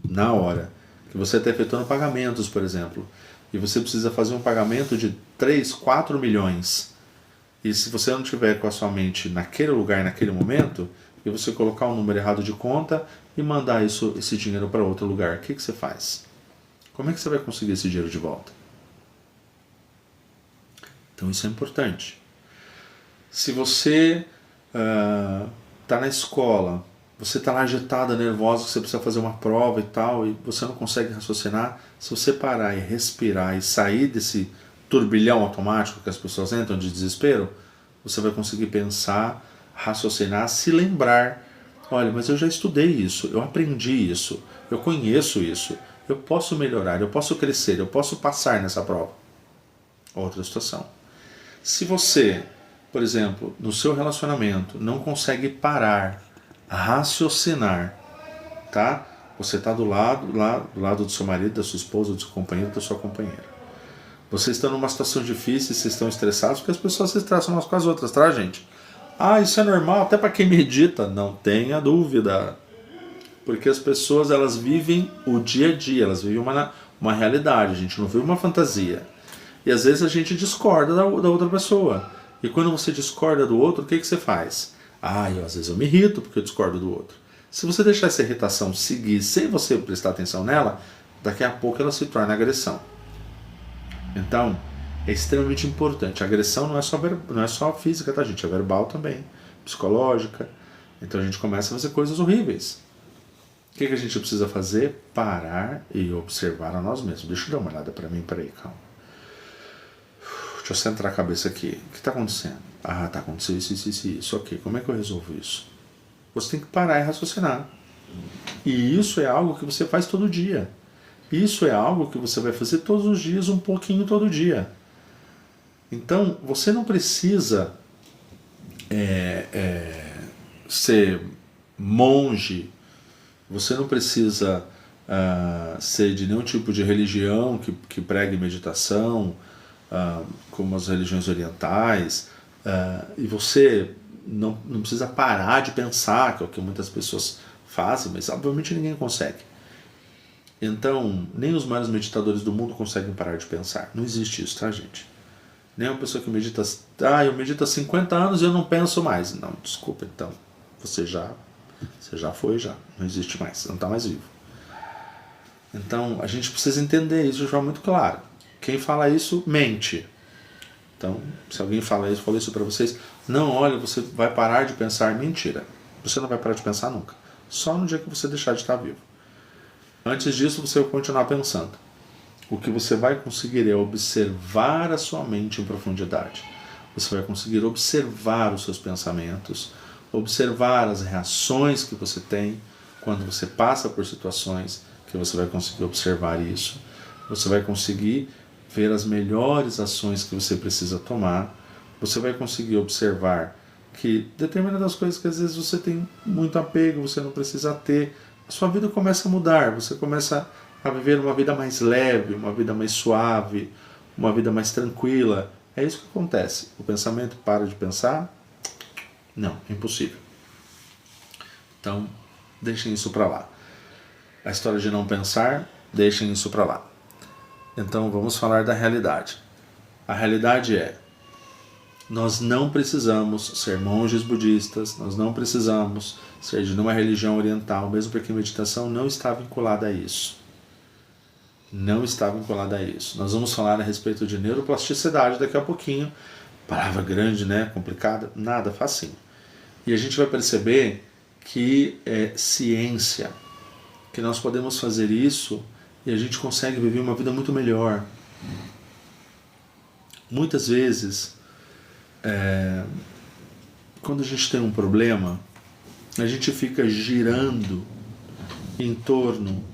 na hora, que você está efetuando pagamentos, por exemplo, e você precisa fazer um pagamento de 3, 4 milhões, e se você não tiver com a sua mente naquele lugar, naquele momento, e você colocar um número errado de conta e mandar esse dinheiro para outro lugar, o que você faz? Como é que você vai conseguir esse dinheiro de volta? Então isso é importante. Se você está na escola, você está lá agitada, nervosa, você precisa fazer uma prova e tal, e você não consegue raciocinar, se você parar e respirar e sair desse turbilhão automático que as pessoas entram de desespero, você vai conseguir pensar, raciocinar, se lembrar. Olha, mas eu já estudei isso, eu aprendi isso, eu conheço isso, eu posso melhorar, eu posso crescer, eu posso passar nessa prova. Outra situação. Se você, por exemplo, no seu relacionamento não consegue parar, raciocinar, tá? Você está do lado do seu marido, da sua esposa, do seu companheiro, da sua companheira. Vocês estão numa situação difícil, vocês estão estressados, porque as pessoas se estressam umas com as outras, tá, gente? Ah, isso é normal, até para quem medita, não tenha dúvida. Porque as pessoas, elas vivem o dia a dia, elas vivem uma realidade, a gente não vive uma fantasia. E às vezes a gente discorda da outra pessoa. E quando você discorda do outro, o que você faz? Às vezes eu me irrito porque eu discordo do outro. Se você deixar essa irritação seguir sem você prestar atenção nela, daqui a pouco ela se torna agressão. Então, é extremamente importante. A agressão não é só física, tá, gente? É verbal também, psicológica. Então a gente começa a fazer coisas horríveis. O que a gente precisa fazer? Parar e observar a nós mesmos. Deixa eu dar uma olhada para mim, peraí, calma. Deixa eu centrar a cabeça aqui. O que está acontecendo? Tá acontecendo isso. Ok, como é que eu resolvo isso? Você tem que parar e raciocinar. E isso é algo que você faz todo dia. Isso é algo que você vai fazer todos os dias, um pouquinho todo dia. Então, você não precisa ser monge, você não precisa ser de nenhum tipo de religião que pregue meditação, como as religiões orientais, e você não precisa parar de pensar, que é o que muitas pessoas fazem, mas obviamente ninguém consegue. Então, nem os maiores meditadores do mundo conseguem parar de pensar. Não existe isso, tá, gente? Nem uma pessoa que medita, eu medito há 50 anos e eu não penso mais. Não, desculpa, então, você já foi, não existe mais, você não está mais vivo. Então, a gente precisa entender isso de forma muito clara. Quem fala isso, mente. Então, se alguém falou isso para vocês, não, olha, você vai parar de pensar, mentira. Você não vai parar de pensar nunca. Só no dia que você deixar de estar vivo. Antes disso, você vai continuar pensando. O que você vai conseguir é observar a sua mente em profundidade. Você vai conseguir observar os seus pensamentos, observar as reações que você tem quando você passa por situações, que você vai conseguir observar isso. Você vai conseguir ver as melhores ações que você precisa tomar. Você vai conseguir observar que determinadas coisas que às vezes você tem muito apego, você não precisa ter. A sua vida começa a mudar, você começa a viver uma vida mais leve, uma vida mais suave, uma vida mais tranquila. É isso que acontece. O pensamento para de pensar? Não, é impossível. Então, deixem isso para lá. A história de não pensar, deixem isso para lá. Então, vamos falar da realidade. A realidade é: nós não precisamos ser monges budistas, nós não precisamos ser de nenhuma religião oriental, mesmo porque a meditação não está vinculada a isso. Não está vinculada a isso. Nós vamos falar a respeito de neuroplasticidade daqui a pouquinho. Palavra grande, né? Complicada. Nada, facinho. E a gente vai perceber que é ciência, que nós podemos fazer isso e a gente consegue viver uma vida muito melhor. Muitas vezes, quando a gente tem um problema, a gente fica girando em torno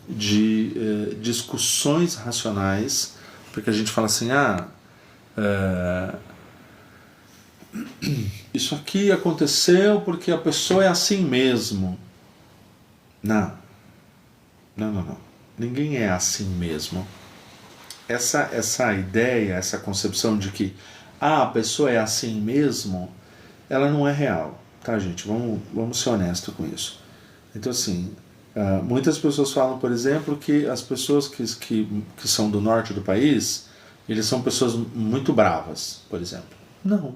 de discussões racionais, porque a gente fala assim, isso aqui aconteceu porque a pessoa é assim mesmo. Não. Ninguém é assim mesmo. essa ideia, essa concepção de que a pessoa é assim mesmo, ela não é real, tá, gente? Vamos ser honestos com isso. Então, assim, muitas pessoas falam, por exemplo, que as pessoas que são do norte do país, eles são pessoas muito bravas, por exemplo. Não,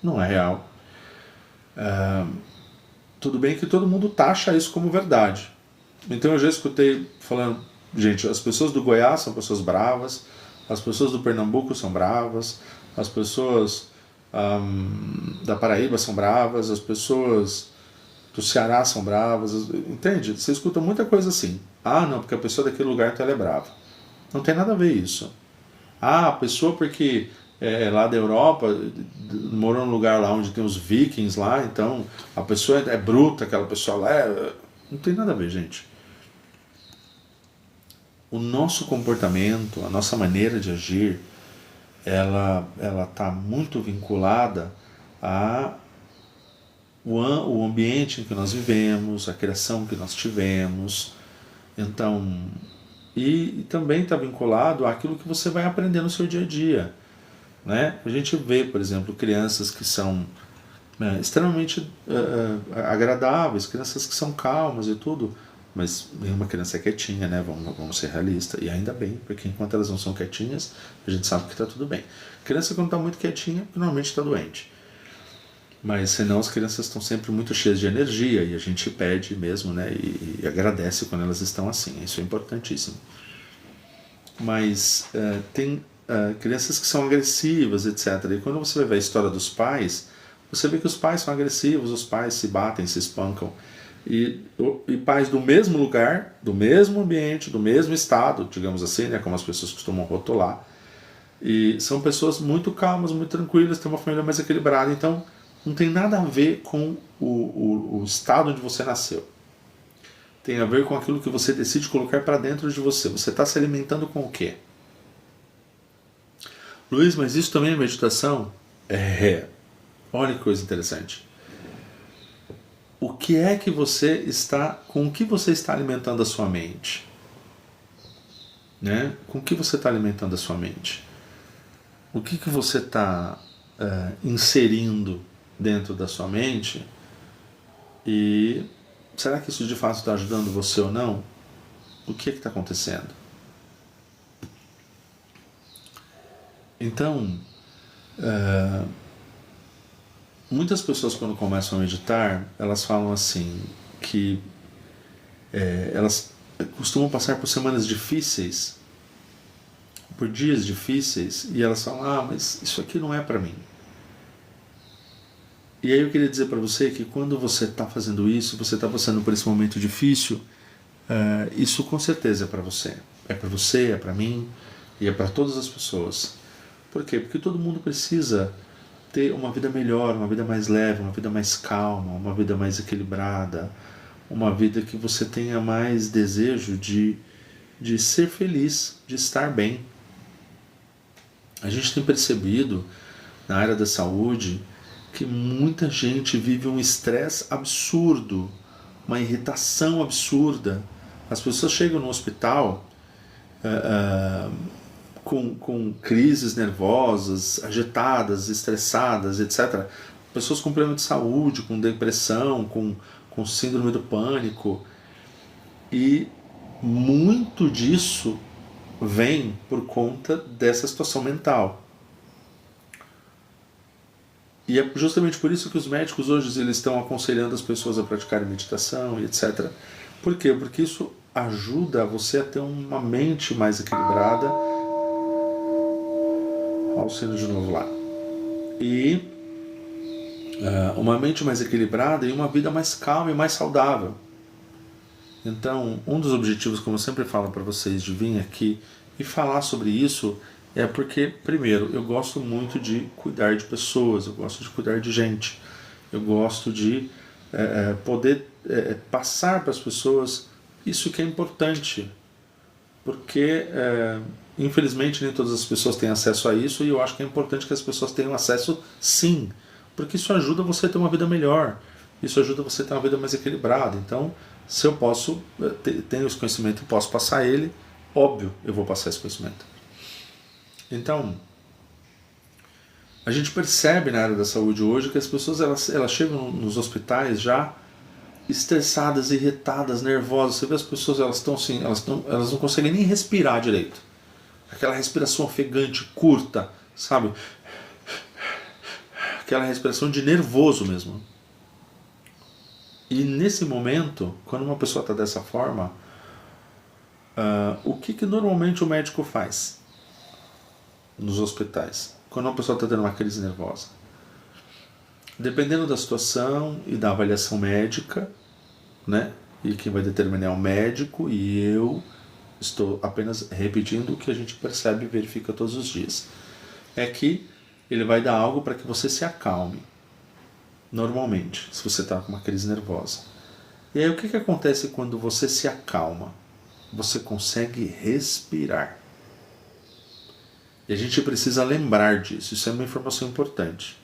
não é real. Tudo bem que todo mundo taxa isso como verdade. Então eu já escutei falando, gente, as pessoas do Goiás são pessoas bravas, as pessoas do Pernambuco são bravas, as pessoas da Paraíba são bravas, as pessoas do Ceará são bravas, entende? Você escuta muita coisa assim. Ah, não, porque a pessoa daquele lugar então ela é brava. Não tem nada a ver isso. Ah, a pessoa porque é lá da Europa, morou num lugar lá onde tem os vikings lá, então a pessoa é bruta, aquela pessoa lá não tem nada a ver, gente. O nosso comportamento, a nossa maneira de agir, ela está muito vinculada o ambiente em que nós vivemos, a criação que nós tivemos. Então, e também está vinculado àquilo que você vai aprender no seu dia a dia, né? A gente vê, por exemplo, crianças que são extremamente agradáveis, crianças que são calmas e tudo, mas nenhuma criança é quietinha, né? Vamos ser realistas, e ainda bem, porque enquanto elas não são quietinhas, a gente sabe que está tudo bem. Criança quando está muito quietinha, normalmente está doente. Mas senão as crianças estão sempre muito cheias de energia e a gente pede mesmo, né? E agradece quando elas estão assim, isso é importantíssimo. Mas tem crianças que são agressivas, etc. E quando você vai ver a história dos pais, você vê que os pais são agressivos, os pais se batem, se espancam. E pais do mesmo lugar, do mesmo ambiente, do mesmo estado, digamos assim, né? Como as pessoas costumam rotular. E são pessoas muito calmas, muito tranquilas, têm uma família mais equilibrada. Então, não tem nada a ver com o estado onde você nasceu. Tem a ver com aquilo que você decide colocar para dentro de você. Você está se alimentando com o quê? Luiz, mas isso também é meditação? Olha que coisa interessante. O que é que você está... Com o que você está alimentando a sua mente? Né? Com o que você está alimentando a sua mente? O que você está inserindo dentro da sua mente? E será que isso de fato está ajudando você ou não? O que está acontecendo? Então, muitas pessoas quando começam a meditar, elas falam assim, que elas costumam passar por semanas difíceis, por dias difíceis, e elas falam, mas isso aqui não é para mim. E aí eu queria dizer para você que quando você está fazendo isso, você está passando por esse momento difícil, isso com certeza é para você. É para você, é para mim e é para todas as pessoas. Por quê? Porque todo mundo precisa ter uma vida melhor, uma vida mais leve, uma vida mais calma, uma vida mais equilibrada, uma vida que você tenha mais desejo de ser feliz, de estar bem. A gente tem percebido na área da saúde que muita gente vive um estresse absurdo, uma irritação absurda. As pessoas chegam no hospital com crises nervosas, agitadas, estressadas, etc. Pessoas com problema de saúde, com depressão, com síndrome do pânico. E muito disso vem por conta dessa situação mental. E é justamente por isso que os médicos hoje eles estão aconselhando as pessoas a praticarem meditação e etc. Por quê? Porque isso ajuda você a ter uma mente mais equilibrada. Olha o sino de novo lá. E uma mente mais equilibrada e uma vida mais calma e mais saudável. Então, um dos objetivos, como eu sempre falo para vocês, de vir aqui e falar sobre isso é porque, primeiro, eu gosto muito de cuidar de pessoas, eu gosto de cuidar de gente, eu gosto de poder passar para as pessoas isso que é importante, porque infelizmente nem todas as pessoas têm acesso a isso e eu acho que é importante que as pessoas tenham acesso sim, porque isso ajuda você a ter uma vida melhor, isso ajuda você a ter uma vida mais equilibrada. Então, se eu posso, tenho esse conhecimento e posso passar ele, óbvio, eu vou passar esse conhecimento. Então, a gente percebe na área da saúde hoje que as pessoas elas chegam nos hospitais já estressadas, irritadas, nervosas. Você vê as pessoas, elas não conseguem nem respirar direito. Aquela respiração ofegante, curta, sabe? Aquela respiração de nervoso mesmo. E nesse momento, quando uma pessoa está dessa forma, o que normalmente o médico faz nos hospitais? Quando uma pessoa está tendo uma crise nervosa? Dependendo da situação e da avaliação médica, né? E quem vai determinar é o médico, e eu estou apenas repetindo o que a gente percebe e verifica todos os dias. É que ele vai dar algo para que você se acalme. Normalmente, se você está com uma crise nervosa. E aí o que acontece quando você se acalma? Você consegue respirar. E a gente precisa lembrar disso, isso é uma informação importante.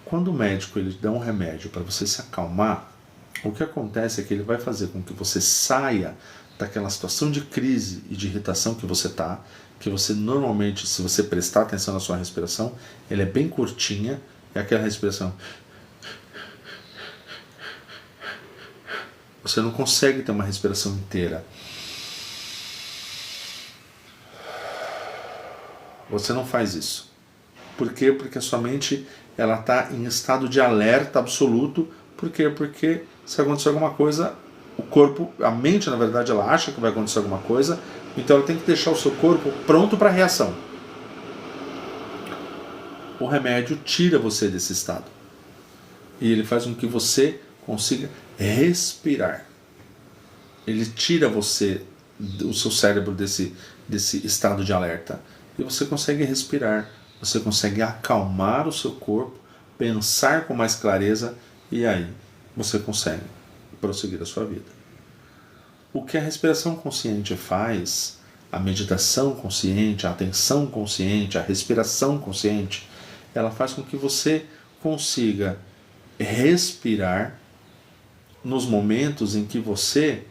Quando o médico ele dá um remédio para você se acalmar, o que acontece é que ele vai fazer com que você saia daquela situação de crise e de irritação que você está, que você normalmente, se você prestar atenção na sua respiração, ela é bem curtinha, é aquela respiração. Você não consegue ter uma respiração inteira. Você não faz isso. Por quê? Porque a sua mente ela está em estado de alerta absoluto. Por quê? Porque se acontecer alguma coisa, o corpo, a mente na verdade, ela acha que vai acontecer alguma coisa, então ela tem que deixar o seu corpo pronto para a reação. O remédio tira você desse estado. E ele faz com que você consiga respirar. Ele tira você, o seu cérebro desse estado de alerta. E você consegue respirar, você consegue acalmar o seu corpo, pensar com mais clareza, e aí você consegue prosseguir a sua vida. O que a respiração consciente faz, a meditação consciente, a atenção consciente, a respiração consciente, ela faz com que você consiga respirar nos momentos em que você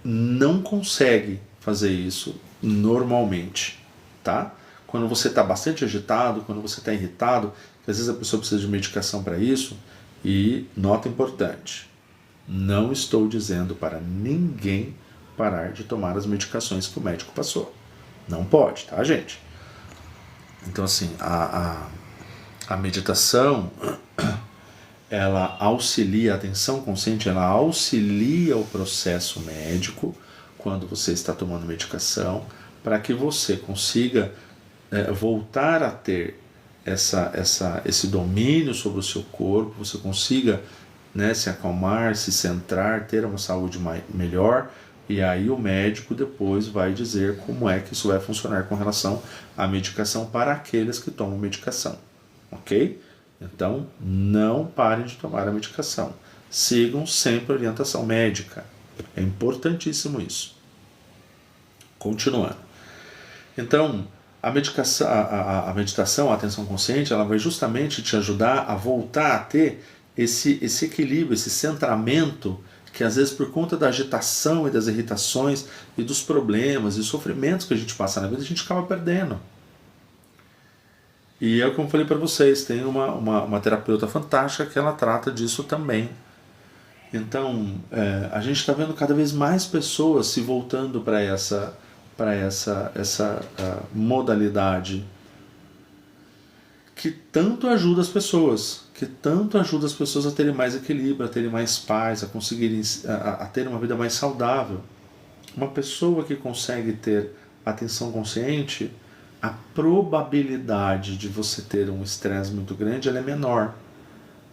não consegue fazer isso normalmente, tá? Quando você está bastante agitado, quando você está irritado, que às vezes a pessoa precisa de medicação para isso. E nota importante, não estou dizendo para ninguém parar de tomar as medicações que o médico passou. Não pode, tá, gente? Então, assim, a meditação, ela auxilia, a atenção consciente, ela auxilia o processo médico quando você está tomando medicação, para que você consiga voltar a ter esse domínio sobre o seu corpo, você consiga, né, se acalmar, se centrar, ter uma saúde melhor, e aí o médico depois vai dizer como é que isso vai funcionar com relação à medicação para aqueles que tomam medicação, ok? Então, não parem de tomar a medicação. Sigam sempre a orientação médica. É importantíssimo isso. Continuando. Então, a meditação, a atenção consciente, ela vai justamente te ajudar a voltar a ter esse equilíbrio, esse centramento, que às vezes por conta da agitação e das irritações e dos problemas e sofrimentos que a gente passa na vida, a gente acaba perdendo. E é como eu falei para vocês, tem uma terapeuta fantástica que ela trata disso também. Então, a gente está vendo cada vez mais pessoas se voltando para essa modalidade que tanto ajuda as pessoas, a terem mais equilíbrio, a terem mais paz, a conseguirem a ter uma vida mais saudável. Uma pessoa que consegue ter atenção consciente, a probabilidade de você ter um estresse muito grande ela é menor.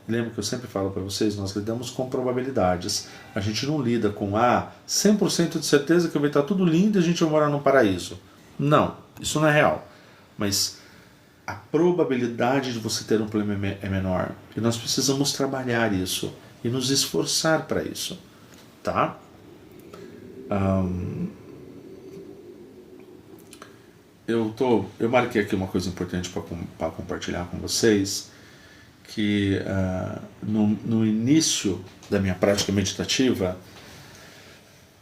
Lembra que eu sempre falo para vocês, nós lidamos com probabilidades. A gente não lida com 100% de certeza que vai estar tudo lindo e a gente vai morar num paraíso. Não, isso não é real. Mas a probabilidade de você ter um problema é menor. E nós precisamos trabalhar isso e nos esforçar para isso. Tá? Eu marquei aqui uma coisa importante para compartilhar com vocês, que no início da minha prática meditativa,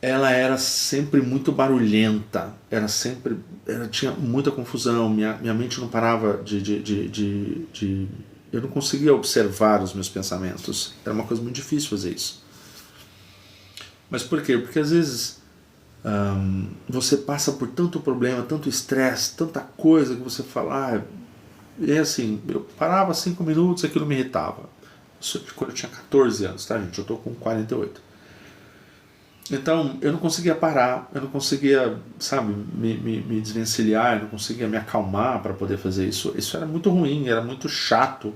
ela era sempre muito barulhenta, tinha muita confusão, minha mente não parava eu não conseguia observar os meus pensamentos, era uma coisa muito difícil fazer isso. Mas por quê? Porque às vezes você passa por tanto problema, tanto estresse, tanta coisa que você fala, é assim, eu parava 5 minutos e aquilo me irritava. Isso quando eu tinha 14 anos, tá, gente? Eu tô com 48. Então, eu não conseguia parar, eu não conseguia, sabe, me desvencilhar, eu não conseguia me acalmar para poder fazer isso. Isso era muito ruim, era muito chato,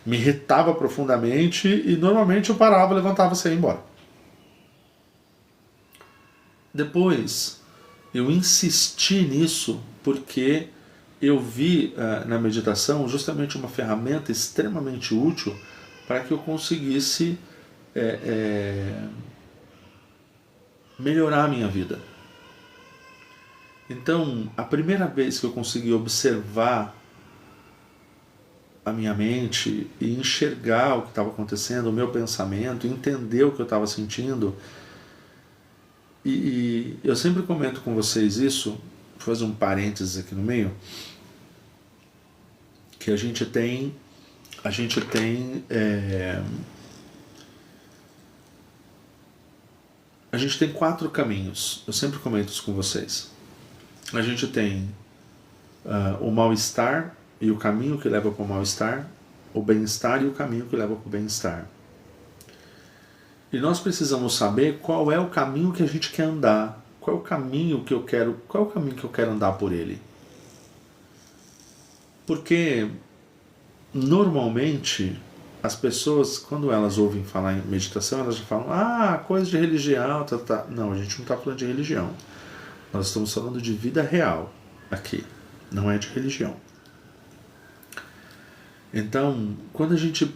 me irritava profundamente e normalmente eu parava, levantava e saía embora. Depois, eu insisti nisso porque eu vi na meditação justamente uma ferramenta extremamente útil para que eu conseguisse melhorar a minha vida. Então, a primeira vez que eu consegui observar a minha mente e enxergar o que estava acontecendo, o meu pensamento, entender o que eu estava sentindo, e eu sempre comento com vocês isso, vou fazer um parênteses aqui no meio, que a gente tem 4 caminhos. Eu sempre comento isso com vocês. A gente tem o mal-estar e o caminho que leva para o mal-estar, o bem-estar e o caminho que leva para o bem-estar. E nós precisamos saber qual é o caminho que a gente quer andar, qual é o caminho que eu quero andar por ele. Porque normalmente as pessoas, quando elas ouvem falar em meditação, elas já falam, coisa de religião, tá. Não, a gente não está falando de religião. Nós estamos falando de vida real aqui, não é de religião. Então, quando a gente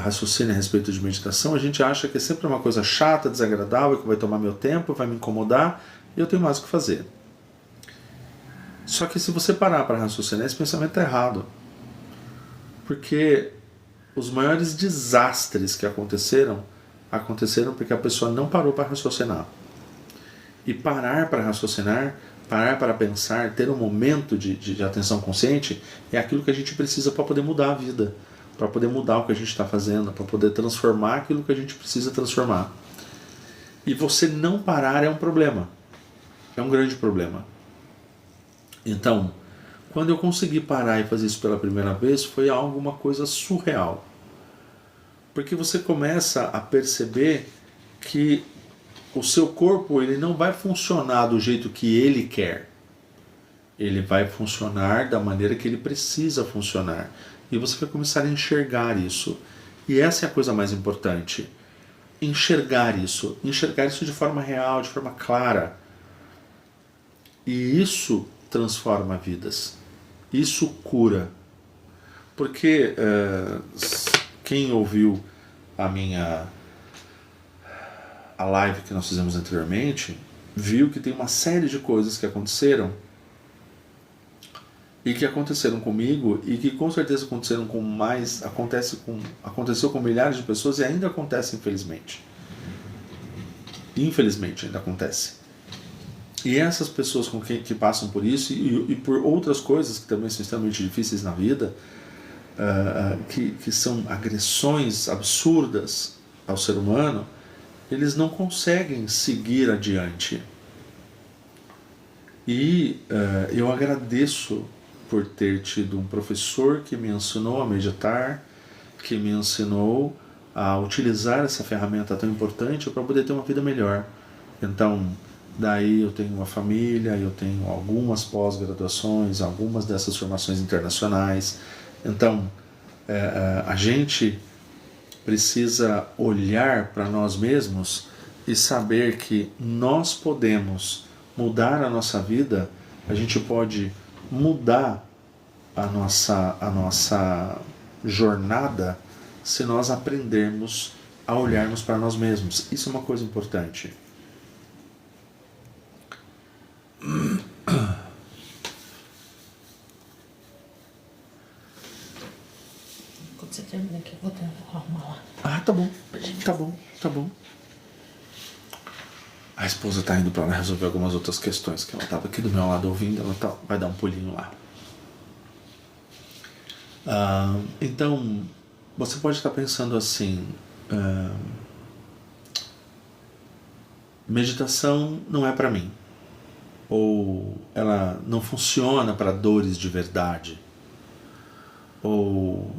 raciocina a respeito de meditação, a gente acha que é sempre uma coisa chata, desagradável, que vai tomar meu tempo, vai me incomodar, e eu tenho mais o que fazer. Só que se você parar para raciocinar, esse pensamento está errado. Porque os maiores desastres que aconteceram porque a pessoa não parou para raciocinar. E parar para raciocinar, parar para pensar, ter um momento de atenção consciente é aquilo que a gente precisa para poder mudar a vida, para poder mudar o que a gente está fazendo, para poder transformar aquilo que a gente precisa transformar. E você não parar é um problema, é um grande problema. Então, quando eu consegui parar e fazer isso pela primeira vez, foi uma coisa surreal. Porque você começa a perceber que o seu corpo ele não vai funcionar do jeito que ele quer. Ele vai funcionar da maneira que ele precisa funcionar. E você vai começar a enxergar isso. E essa é a coisa mais importante. Enxergar isso de forma real, de forma clara. E isso transforma vidas. Isso cura. Porque quem ouviu a live que nós fizemos anteriormente, viu que tem uma série de coisas que aconteceram e que aconteceram comigo e que com certeza aconteceram com aconteceu com milhares de pessoas e ainda acontece, infelizmente. Infelizmente ainda acontece. E essas pessoas que passam por isso e por outras coisas que também são extremamente difíceis na vida, que são agressões absurdas ao ser humano, eles não conseguem seguir adiante. E eu agradeço por ter tido um professor que me ensinou a meditar, que me ensinou a utilizar essa ferramenta tão importante para poder ter uma vida melhor. Então, daí eu tenho uma família, eu tenho algumas pós-graduações, algumas dessas formações internacionais. Então, a gente precisa olhar para nós mesmos e saber que nós podemos mudar a nossa vida, a gente pode mudar a nossa jornada se nós aprendermos a olharmos para nós mesmos. Isso é uma coisa importante. Quando você termina aqui, eu vou arrumar lá. Tá bom. Tá bom. A esposa está indo para lá resolver algumas outras questões, que ela estava aqui do meu lado ouvindo, ela vai dar um pulinho lá. Então, você pode estar pensando assim, meditação não é para mim, ou ela não funciona para dores de verdade, ou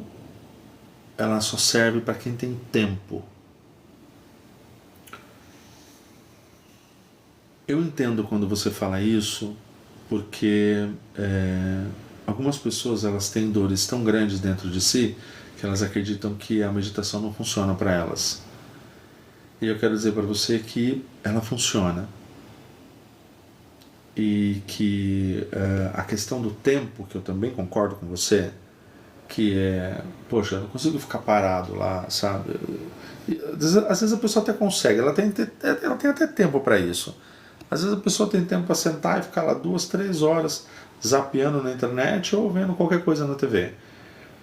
ela só serve para quem tem tempo. Eu entendo quando você fala isso, porque algumas pessoas elas têm dores tão grandes dentro de si que elas acreditam que a meditação não funciona para elas. E eu quero dizer para você que ela funciona. E que a questão do tempo, que eu também concordo com você, que poxa, eu não consigo ficar parado lá, sabe? Às vezes a pessoa até consegue, ela tem até tempo para isso. Às vezes a pessoa tem tempo para sentar e ficar lá 2, 3 horas zapeando na internet ou vendo qualquer coisa na TV.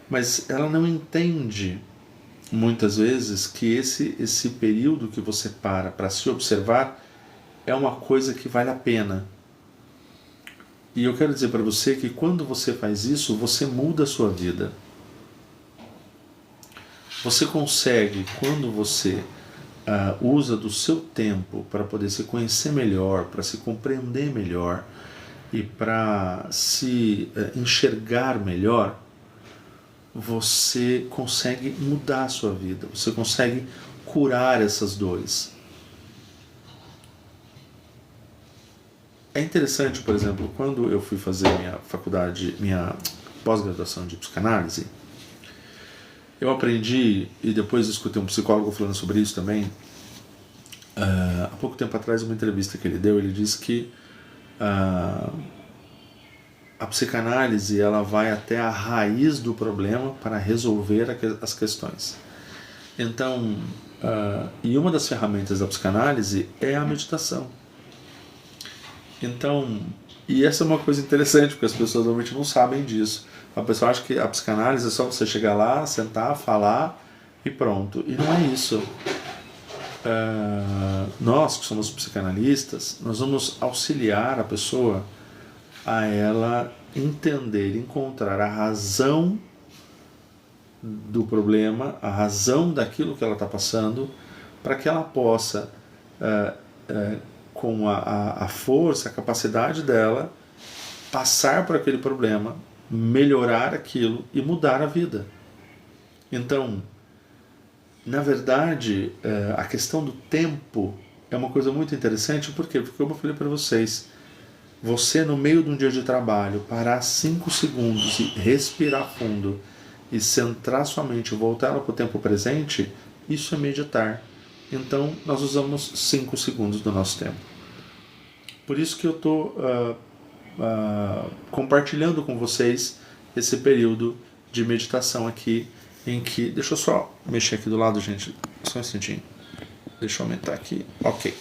Mas ela não entende, muitas vezes, que esse período que você para se observar é uma coisa que vale a pena. E eu quero dizer para você que quando você faz isso, você muda a sua vida. Você consegue, quando você usa do seu tempo para poder se conhecer melhor, para se compreender melhor e para se enxergar melhor, você consegue mudar a sua vida, você consegue curar essas dores. É interessante, por exemplo, quando eu fui fazer minha pós-graduação de psicanálise, eu aprendi, e depois escutei um psicólogo falando sobre isso também, há pouco tempo atrás, uma entrevista que ele deu, ele disse que a psicanálise ela vai até a raiz do problema para resolver as questões. Então, e uma das ferramentas da psicanálise é a meditação. Então, e essa é uma coisa interessante, porque as pessoas normalmente não sabem disso. A pessoa acha que a psicanálise é só você chegar lá, sentar, falar e pronto. E não é isso. Nós que somos psicanalistas, nós vamos auxiliar a pessoa a ela entender, encontrar a razão do problema, a razão daquilo que ela está passando, para que ela possa, com a força, a capacidade dela, passar por aquele problema, melhorar aquilo e mudar a vida. Então, na verdade, a questão do tempo é uma coisa muito interessante. Por quê? Porque, como eu falei para vocês, você no meio de um dia de trabalho, parar 5 segundos e respirar fundo e centrar sua mente e voltar ela para o tempo presente, isso é meditar. Então, nós usamos 5 segundos do nosso tempo. Por isso que eu estou compartilhando com vocês esse período de meditação aqui, em que... Deixa eu só mexer aqui do lado, gente, só um instantinho. Deixa eu aumentar aqui. Ok.